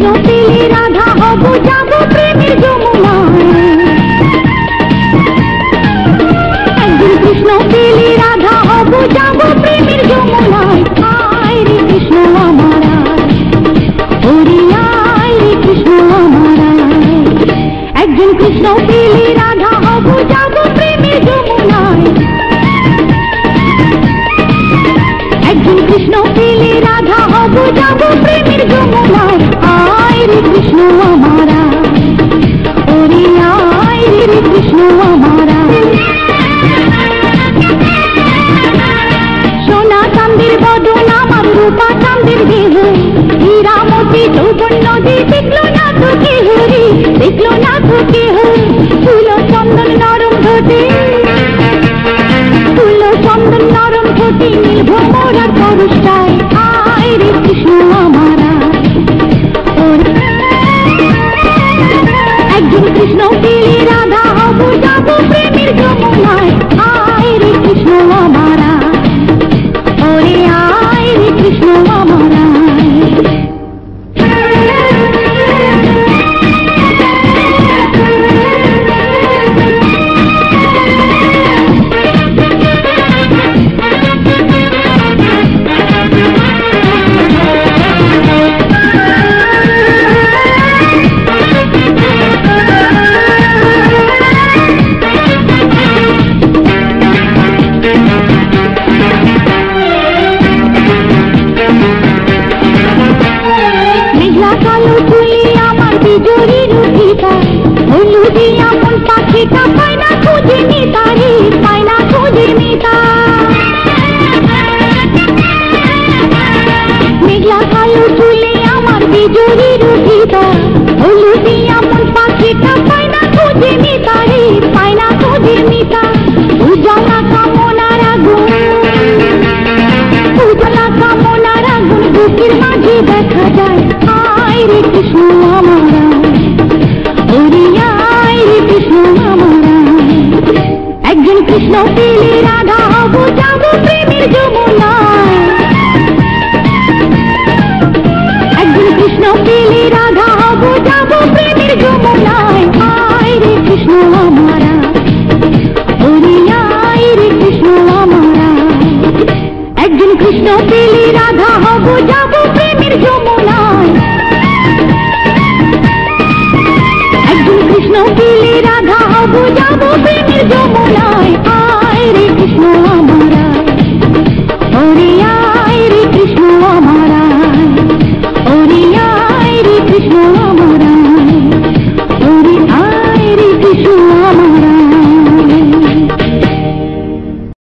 কৃষ্ণ পেলে রাধা হব যাব প্রেমের যমুনায়। একদিন কৃষ্ণ পেলে রাধা হব যাব প্রেমের যমুনায়। আয় রে কৃষ্ণ আমার ওরে আয় রে কৃষ্ণ আমার। একদিন কৃষ্ণ পেলে রাধা হব যাব প্রেমের যমুনায়। একদিন কৃষ্ণ পেলে রাধা হব যাব প্রেমের যমুনায়। আয় রে কৃষ্ণ আমার ওরে আয় রে কৃষ্ণ আমার। সোনা চাঁদের বদন আমার রূপা চাঁদের দেহ, হীরা মোতি যৌবন নদী দেখলো না তো কেহ রে, দেখলো না তো কেহ। ফুল চন্দন নরম ঠোঁটে, ফুল চন্দন নরম ঠোঁটে নীল ভ্রমরার পরশটায়। আয় রে কৃষ্ণ আমার একদিন কৃষ্ণ পেলে রাধা হব যাব প্রেমের যমুনায়। আয় রে কৃষ্ণ আমার ওরে আয় রে কৃষ্ণ আমার। কালো চুলে আমার বিজুরির উঠিতা, হলুদি এমন পাখিটা পায় না খুঁজে নিতা রে, পায় না খুঁজে নিতা। মেঘলা কালো চুলে আমার বিজুরির উঠিতা, হলুদি এমন পাখিটা পায় না খুঁজে নিতা রে, পায় না খুঁজে নিতা। উজালা কামনার আগুন, উজালা কামনার আগুন বুকের মাঝে দেখা যায়। আয় রে কৃষ্ণ আমার ওরে আয় রে কৃষ্ণ আমার। একদিন কৃষ্ণ পেলে রাধা হব যাব প্রেমের যমুনায়। একদিন কৃষ্ণ পেলে রাধা হব যাব প্রেমের যমুনায়। আয় রে কৃষ্ণ আমার ওরে আয় রে কৃষ্ণ আমার। একদিন কৃষ্ণ পেলে রাধা হব যাব